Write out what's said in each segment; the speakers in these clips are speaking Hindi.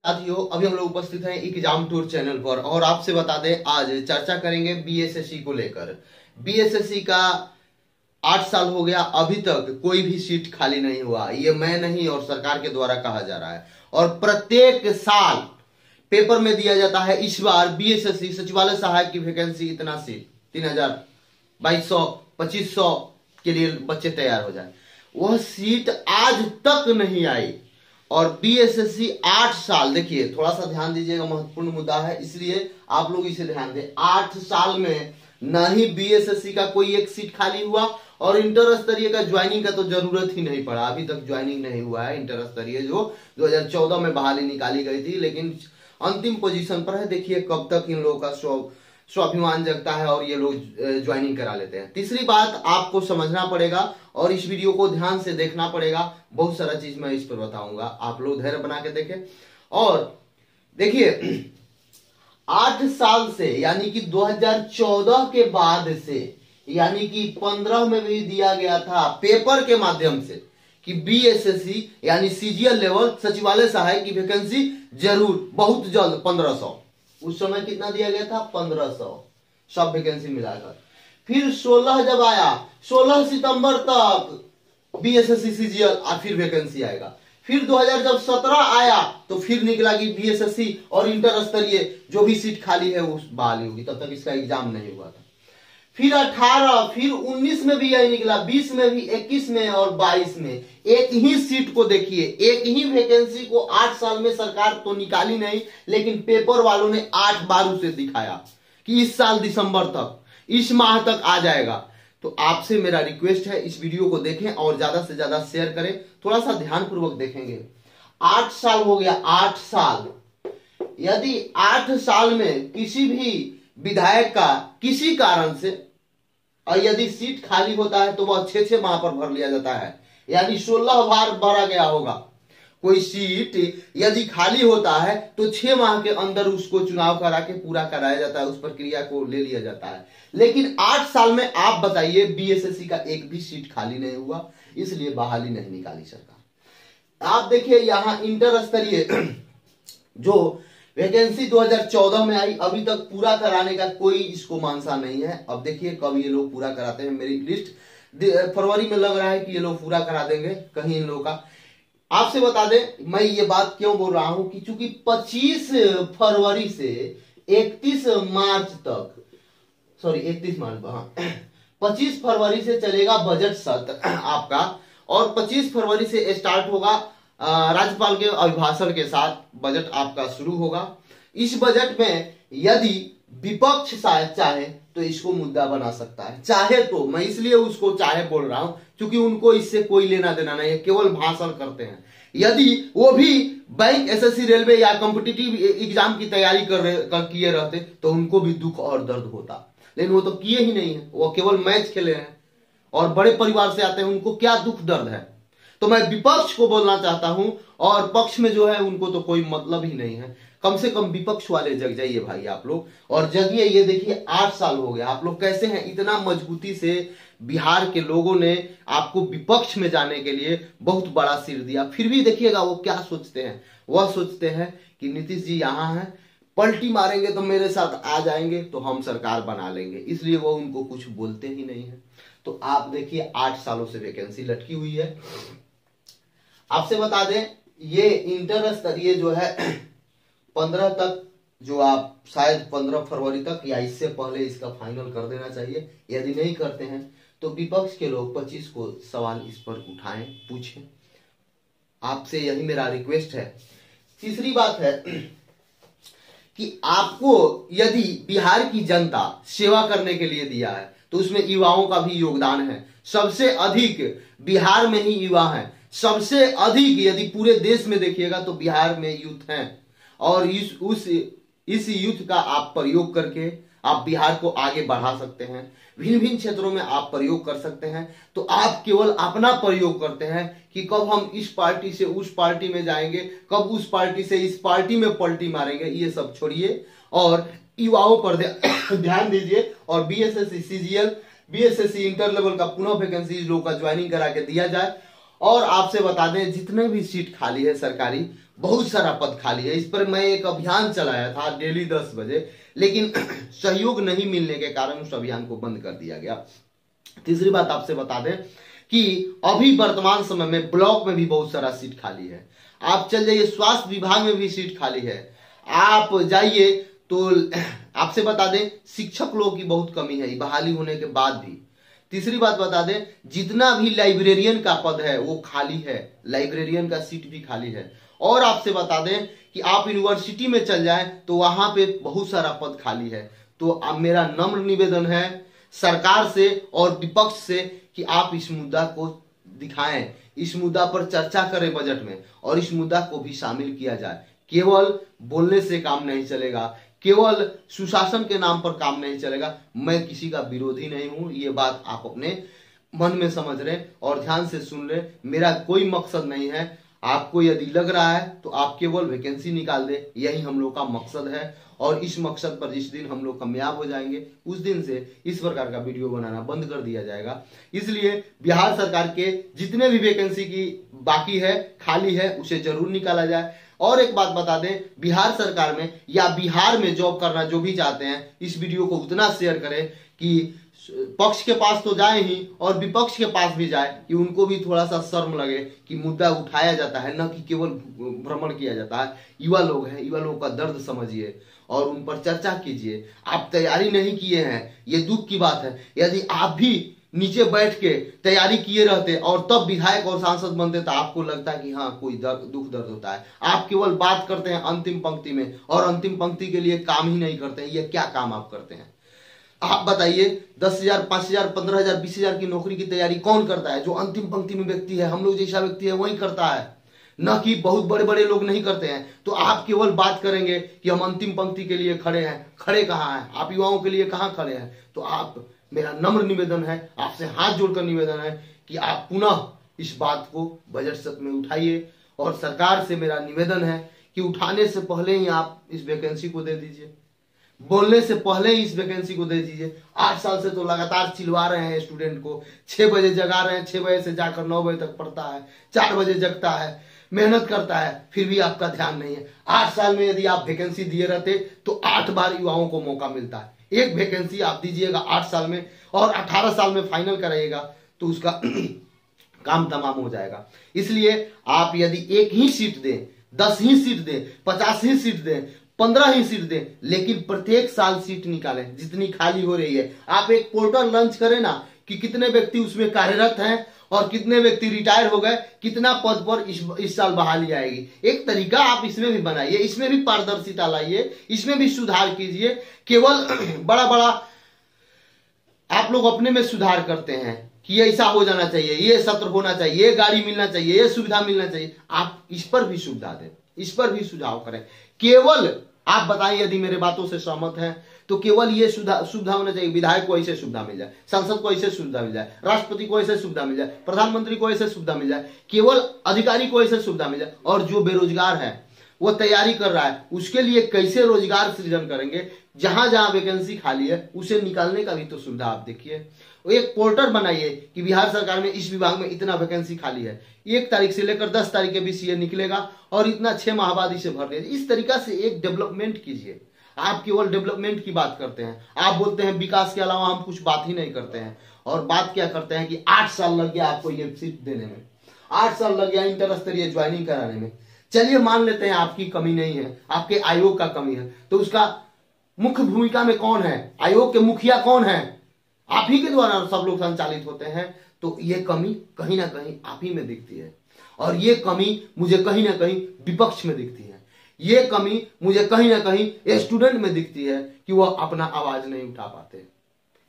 साथियों, अभी हम लोग उपस्थित हैं एग्जाम टूर चैनल पर और आपसे बता दें आज चर्चा करेंगे बीएसएससी को लेकर। बीएसएससी का 8 साल हो गया, अभी तक कोई भी सीट खाली नहीं हुआ। ये मैं नहीं और सरकार के द्वारा कहा जा रहा है और प्रत्येक साल पेपर में दिया जाता है। इस बार बीएसएससी सचिवालय सहायक की वैकेंसी इतना सीट 3000, 2200, 2500 के लिए बच्चे तैयार हो जाए, वह सीट आज तक नहीं आई। और बीएसएससी 8 साल, देखिए थोड़ा सा ध्यान दीजिएगा, महत्वपूर्ण मुद्दा है इसलिए आप लोग इसे ध्यान दें। 8 साल में न ही बीएसएससी का कोई एक सीट खाली हुआ और इंटर स्तरीय का ज्वाइनिंग का तो जरूरत ही नहीं पड़ा। अभी तक ज्वाइनिंग नहीं हुआ है इंटर स्तरीय, जो 2014 में बहाली निकाली गई थी, लेकिन अंतिम पोजीशन पर है। देखिए कब तक इन लोगों का स्वाभिमान जगता है और ये लोग ज्वाइनिंग करा लेते हैं। तीसरी बात आपको समझना पड़ेगा और इस वीडियो को ध्यान से देखना पड़ेगा। बहुत सारा चीज मैं इस पर बताऊंगा, आप लोग धैर्य बना के देखें। और देखिए 8 साल से यानी कि 2014 के बाद से, यानी कि 15 में भी दिया गया था पेपर के माध्यम से कि बीएसएससी यानी सीजीएल लेवल सचिवालय सहायक की वैकेंसी जरूर बहुत जल्द 1500, उस समय कितना दिया गया था 1500 सब वैकेंसी मिलाकर। फिर 16 जब आया, 16 सितंबर तक बीएसएससी सीजीएल फिर वैकेंसी आएगा। फिर 2017 आया तो फिर निकला कि बीएसएससी और इंटर स्तरीय जो भी सीट खाली है वो बहाली होगी, तब तक इसका एग्जाम नहीं हुआ था। फिर 18, फिर 19 में भी यही निकला, 20 में भी, 21 में और 22 में। एक ही सीट को देखिए, एक ही वैकेंसी को 8 साल में सरकार तो निकाली नहीं, लेकिन पेपर वालों ने 8 बार उसे दिखाया कि इस साल दिसंबर तक, इस माह तक आ जाएगा। तो आपसे मेरा रिक्वेस्ट है इस वीडियो को देखें और ज्यादा से ज्यादा शेयर करें, थोड़ा सा ध्यानपूर्वक देखेंगे। 8 साल हो गया, 8 साल। यदि 8 साल में किसी भी विधायक का किसी कारण से और यदि सीट खाली होता है तो वह 6 माह पर भर लिया जाता है, यानी 16 बार भरा गया होगा। कोई सीट यदि खाली होता है तो 6 माह के अंदर उसको चुनाव करा के पूरा कराया जाता है, उस प्रक्रिया को ले लिया जाता है। लेकिन 8 साल में आप बताइए बीएसएससी का एक भी सीट खाली नहीं हुआ, इसलिए बहाली नहीं निकाली सरकार। आप देखिए यहां इंटर स्तरीय जो वैकेंसी 2014 में आई, अभी तक पूरा कराने का कोई इसको मानसा नहीं है। अब देखिए कब ये लोग पूरा कराते हैं। मेरी लिस्ट फरवरी में लग रहा है कि ये लोग पूरा करा देंगे कहीं इन लोगों का। आपसे बता दें मैं ये बात क्यों बोल रहा हूं कि चूंकि 25 फरवरी से 31 मार्च तक, सॉरी 31 मार्च, हाँ 25 फरवरी से चलेगा बजट सत्र आपका और 25 फरवरी से स्टार्ट होगा राज्यपाल के अभिभाषण के साथ बजट आपका शुरू होगा। इस बजट में यदि विपक्ष शायद चाहे तो इसको मुद्दा बना सकता है, चाहे तो, मैं इसलिए उसको चाहे बोल रहा हूं क्योंकि उनको इससे कोई लेना देना नहीं है, केवल भाषण करते हैं। यदि वो भी बैंक, एसएससी, रेलवे या कॉम्पिटिटिव एग्जाम की तैयारी किए रहते तो उनको भी दुख और दर्द होता, लेकिन वो तो किए ही नहीं है, वो केवल मैच खेले हैं और बड़े परिवार से आते हैं, उनको क्या दुख दर्द है। तो मैं विपक्ष को बोलना चाहता हूं और पक्ष में जो है उनको तो कोई मतलब ही नहीं है। कम से कम विपक्ष वाले जग जाइए भाई आप लोग, और जगिए। ये देखिए 8 साल हो गया, आप लोग कैसे हैं, इतना मजबूती से बिहार के लोगों ने आपको विपक्ष में जाने के लिए बहुत बड़ा सिर दिया। फिर भी देखिएगा वो क्या सोचते हैं, वह सोचते हैं कि नीतीश जी यहाँ हैं, पलटी मारेंगे तो मेरे साथ आ जाएंगे तो हम सरकार बना लेंगे, इसलिए वो उनको कुछ बोलते ही नहीं है। तो आप देखिए 8 सालों से वैकेंसी लटकी हुई है। आपसे बता दें ये इंटर स्तरीय जो है 15 तक, जो आप शायद 15 फरवरी तक या इससे पहले इसका फाइनल कर देना चाहिए। यदि नहीं करते हैं तो विपक्ष के लोग 25 को सवाल इस पर उठाएं, पूछें, आपसे यही मेरा रिक्वेस्ट है। तीसरी बात है कि आपको यदि बिहार की जनता सेवा करने के लिए दिया है तो उसमें युवाओं का भी योगदान है। सबसे अधिक बिहार में ही युवा हैं, सबसे अधिक यदि पूरे देश में देखिएगा तो बिहार में यूथ हैं और इस यूथ का आप प्रयोग करके आप बिहार को आगे बढ़ा सकते हैं। भिन्न भिन्न क्षेत्रों में आप प्रयोग कर सकते हैं। तो आप केवल अपना प्रयोग करते हैं कि कब हम इस पार्टी से उस पार्टी में जाएंगे, कब उस पार्टी से इस पार्टी में पलटी मारेंगे, ये सब छोड़िए और युवाओं पर ध्यान दीजिए। और BSSC CGL, BSSC inter level का पुनः वैकेंसी इस लोगों का ज्वाइनिंग करा के दिया जाए। और आपसे बता दें जितने भी सीट खाली है सरकारी, बहुत सारा पद खाली है। इस पर मैं एक अभियान चलाया था डेली 10 बजे, लेकिन सहयोग नहीं मिलने के कारण उस अभियान को बंद कर दिया गया। तीसरी बात आपसे बता दें कि अभी वर्तमान समय में ब्लॉक में भी बहुत सारा सीट खाली है। आप चल जाइए, स्वास्थ्य विभाग में भी सीट खाली है। आप जाइए तो आपसे बता दें शिक्षक लोगों की बहुत कमी है बहाली होने के बाद भी। तीसरी बात बता दें, जितना भी लाइब्रेरियन का पद है वो खाली है, लाइब्रेरियन का सीट भी खाली है। और आपसे बता दें कि आप यूनिवर्सिटी में चल जाएं तो वहां पे बहुत सारा पद खाली है। तो अब मेरा नम्र निवेदन है सरकार से और विपक्ष से कि आप इस मुद्दा को दिखाएं, इस मुद्दा पर चर्चा करें बजट में और इस मुद्दा को भी शामिल किया जाए। केवल बोलने से काम नहीं चलेगा, केवल सुशासन के नाम पर काम नहीं चलेगा। मैं किसी का विरोधी नहीं हूं, ये बात आप अपने मन में समझ रहे और ध्यान से सुन रहे। मेरा कोई मकसद नहीं है। आपको यदि लग रहा है तो आप केवल वैकेंसी निकाल दे, यही हम लोग का मकसद है। और इस मकसद पर जिस दिन हम लोग कामयाब हो जाएंगे उस दिन से इस प्रकार का वीडियो बनाना बंद कर दिया जाएगा। इसलिए बिहार सरकार के जितने भी वैकेंसी की बाकी है, खाली है, उसे जरूर निकाला जाए। और एक बात बता दें, बिहार सरकार में या बिहार में जॉब करना जो भी चाहते हैं, इस वीडियो को उतना शेयर करें कि पक्ष के पास तो जाए ही और विपक्ष के पास भी जाए कि उनको भी थोड़ा सा शर्म लगे कि मुद्दा उठाया जाता है, न कि केवल भ्रमण किया जाता है। युवा लोग हैं, युवा लोगों का दर्द समझिए और उन पर चर्चा कीजिए। आप तैयारी नहीं किए हैं, ये दुख की बात है। यदि आप भी नीचे बैठ के तैयारी किए रहते और तब विधायक और सांसद बनते तो आपको लगता है कि हाँ कोई दुख दर्द होता है। आप केवल बात करते हैं अंतिम पंक्ति में और अंतिम पंक्ति के लिए काम ही नहीं करते हैं। ये क्या काम आप करते हैं? आप बताइए, 10,000, 5,000, 15,000, 20,000 की नौकरी की तैयारी कौन करता है? जो अंतिम पंक्ति में व्यक्ति है, हम लोग जैसा व्यक्ति है वही करता है, न कि बहुत बड़े बड़े लोग नहीं करते हैं। तो आप केवल बात करेंगे कि हम अंतिम पंक्ति के लिए खड़े हैं। खड़े कहाँ हैं आप? युवाओं के लिए कहाँ खड़े हैं? तो आप, मेरा नम्र निवेदन है, आपसे हाथ जोड़कर निवेदन है कि आप पुनः इस बात को बजट सत्र में उठाइए। और सरकार से मेरा निवेदन है कि उठाने से पहले ही आप इस वैकेंसी को दे दीजिए, बोलने से पहले ही इस वैकेंसी को दे दीजिए। 8 साल से तो लगातार चिल्वा रहे हैं स्टूडेंट को, 6 बजे जगा रहे हैं, 6 बजे से जाकर 9 बजे तक पढ़ता है, 4 बजे जगता है, मेहनत करता है, फिर भी आपका ध्यान नहीं है। 8 साल में यदि आप वैकेंसी दिए रहते तो 8 बार युवाओं को मौका मिलता है। एक वैकेंसी आप दीजिएगा 8 साल में और 18 साल में फाइनल कराइएगा तो उसका काम तमाम हो जाएगा। इसलिए आप यदि एक ही सीट दें, 10 ही सीट दें, 50 ही सीट दें, 15 ही सीट दें, लेकिन प्रत्येक साल सीट निकालें जितनी खाली हो रही है। आप एक पोर्टल लॉन्च करें ना कि कितने व्यक्ति उसमें कार्यरत हैं और कितने व्यक्ति रिटायर हो गए, कितना पद पर इस साल बहाली आएगी। एक तरीका आप इसमें भी बनाइए, इसमें भी पारदर्शिता लाइए, इसमें भी सुधार कीजिए। केवल बड़ा बड़ा आप लोग अपने में सुधार करते हैं कि ऐसा हो जाना चाहिए, ये सत्र होना चाहिए, ये गाड़ी मिलना चाहिए, ये सुविधा मिलना चाहिए। आप इस पर भी सुविधा दें, इस पर भी सुझाव करें। केवल आप बताएं, यदि मेरे बातों से सहमत हैं तो केवल ये सुविधा होना चाहिए। विधायक को ऐसे सुविधा मिल जाए, सांसद को ऐसे सुविधा मिल जाए, राष्ट्रपति को ऐसे सुविधा मिल जाए, प्रधानमंत्री को ऐसे सुविधा मिल जाए, केवल अधिकारी को ऐसे सुविधा मिल जाए। और जो बेरोजगार है, वो तैयारी कर रहा है, उसके लिए कैसे रोजगार सृजन करेंगे? जहां जहां वैकेंसी खाली है उसे निकालने का भी तो सुविधा आप देखिए। एक पोर्टल बनाइए कि बिहार सरकार में इस विभाग में इतना वैकेंसी खाली है, 1 तारीख से लेकर 10 तारीख के बीच ये निकलेगा और इतना 6 माह बाद इसे भर दीजिए। इस तरीका से एक डेवलपमेंट कीजिए। आप केवल डेवलपमेंट की बात करते हैं, आप बोलते हैं विकास के अलावा हम कुछ बात ही नहीं करते हैं। और बात क्या करते हैं कि 8 साल लग गया आपको ये सीट देने में, 8 साल लग गया इंटर स्तरीय ज्वाइनिंग कराने में। चलिए मान लेते हैं आपकी कमी नहीं है, आपके आयोग का कमी है, तो उसका मुख्य भूमिका में कौन है? आयोग के मुखिया कौन है? आप ही के द्वारा सब लोग संचालित होते हैं। तो ये कमी कहीं ना कहीं आप ही में दिखती है और ये कमी मुझे कहीं ना कहीं विपक्ष में दिखती है। ये कमी मुझे कहीं ना कहीं स्टूडेंट में दिखती है कि वह अपना आवाज नहीं उठा पाते।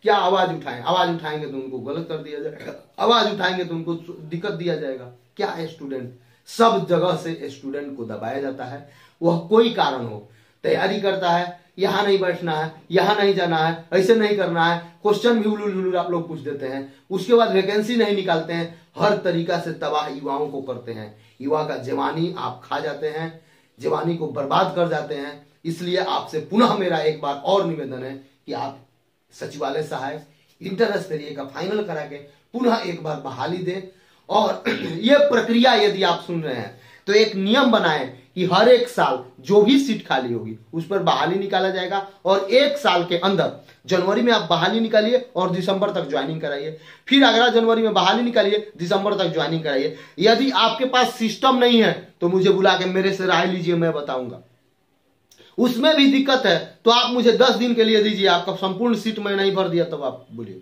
क्या आवाज उठाएं? आवाज उठाएंगे तो उनको गलत कर दिया जाएगा, आवाज उठाएंगे तो उनको दिक्कत दिया जाएगा। क्या स्टूडेंट, सब जगह से स्टूडेंट को दबाया जाता है। वह कोई कारण हो, तैयारी करता है, यहां नहीं बैठना है, यहां नहीं जाना है, ऐसे नहीं करना है, क्वेश्चन भी उलूल आप लोग पूछ देते हैं, उसके बाद वैकेंसी नहीं निकालते हैं, हर तरीका से तबाह युवाओं को करते हैं। युवा का जवानी आप खा जाते हैं, जवानी को बर्बाद कर जाते हैं। इसलिए आपसे पुनः मेरा एक बार और निवेदन है कि आप सचिवालय सहायक इंटर स्तरीय का फाइनल करा के पुनः एक बार बहाली दें। और यह प्रक्रिया यदि आप सुन रहे हैं तो एक नियम बनाएं कि हर एक साल जो भी सीट खाली होगी उस पर बहाली निकाला जाएगा, और एक साल के अंदर जनवरी में आप बहाली निकालिए और दिसंबर तक ज्वाइनिंग कराइए, फिर अगला जनवरी में बहाली निकालिए, दिसंबर तक ज्वाइनिंग कराइए। यदि आपके पास सिस्टम नहीं है तो मुझे बुला के मेरे से राय लीजिए, मैं बताऊंगा। उसमें भी दिक्कत है तो आप मुझे 10 दिन के लिए दीजिए, आपका संपूर्ण सीट मैं नहीं भर दिया तब आप बोलिए।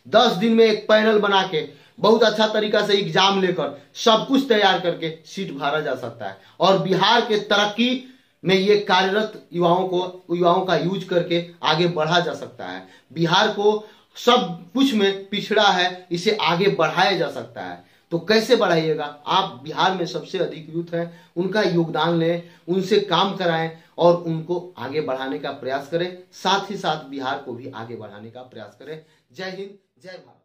10 दिन में एक पैनल बना के बहुत अच्छा तरीका से एग्जाम लेकर सब कुछ तैयार करके सीट भरा जा सकता है, और बिहार के तरक्की में ये कार्यरत युवाओं का यूज करके आगे बढ़ा जा सकता है। बिहार को सब कुछ में पिछड़ा है, इसे आगे बढ़ाया जा सकता है। तो कैसे बढ़ाइएगा? आप बिहार में सबसे अधिक यूथ हैं, उनका योगदान लें, उनसे काम कराएं और उनको आगे बढ़ाने का प्रयास करें, साथ ही साथ बिहार को भी आगे बढ़ाने का प्रयास करें। जय हिंद, जय भारत।